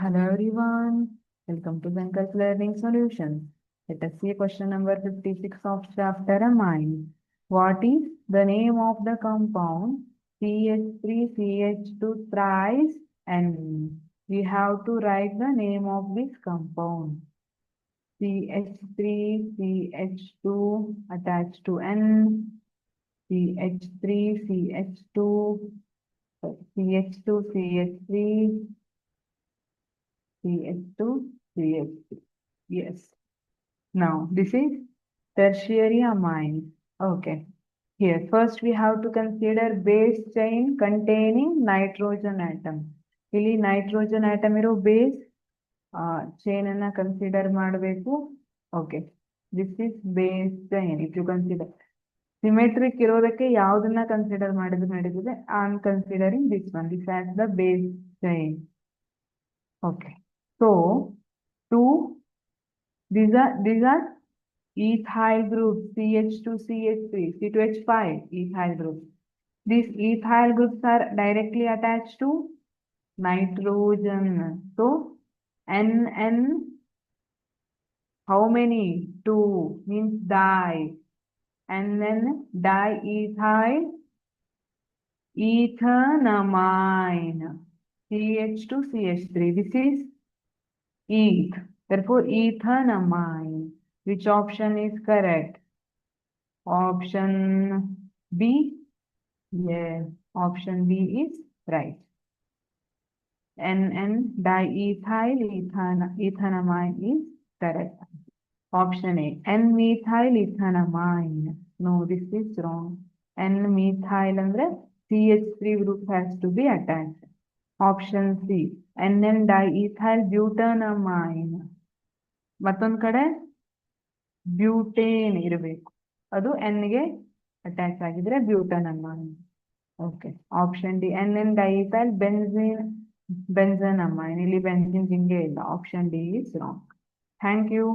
Hello everyone, welcome to Zankar's Learning Solutions. Let us see question number 56 of chapter Amine. What is the name of the compound CH3CH2 thrice N? We have to write the name of this compound. CH3CH2 attached to N, CH3CH2, CH2CH3, CH2, CH3. Yes. Now, this is tertiary amine. Okay. Here, first we have to consider base chain containing nitrogen atom. ಇಲ್ಲಿ nitrogen atom ಇರೋ base chain ಅನ್ನ consider ಮಾಡಬೇಕು. Okay. This is base chain. If you consider symmetric ಇರೋದಕ್ಕೆ ಯಾವುದನ್ನ consider ಮಾಡಿದ್ರೆ ನಡೀತದೆ. I am considering this one. This as the base chain. Okay. So, these are ethyl groups, CH2CH3, C2H5, ethyl groups. These ethyl groups are directly attached to nitrogen. So, NN, how many? 2 means di. And then diethyl ethanamine, CH2CH3. This is eth. Therefore, ethanamine. Which option is correct? Option B? Yes, option B is right. NN diethyl ethanamine is correct. Option A, N-methyl ethanamine. No, this is wrong. N-methyl andre CH3 group has to be attached. Option C, NN diethyl butanamine. ಮತ್ತೊಂದು ಕಡೆ butane ಇರಬೇಕು, ಅದು N ಗೆ attach ಆಗಿದ್ರೆ butanamine. Okay, option D NN diethyl benzenamine. ಇಲ್ಲಿ benzene ಜಿಂಗೆ ಇಲ್ಲ. Option D is wrong. Thank you.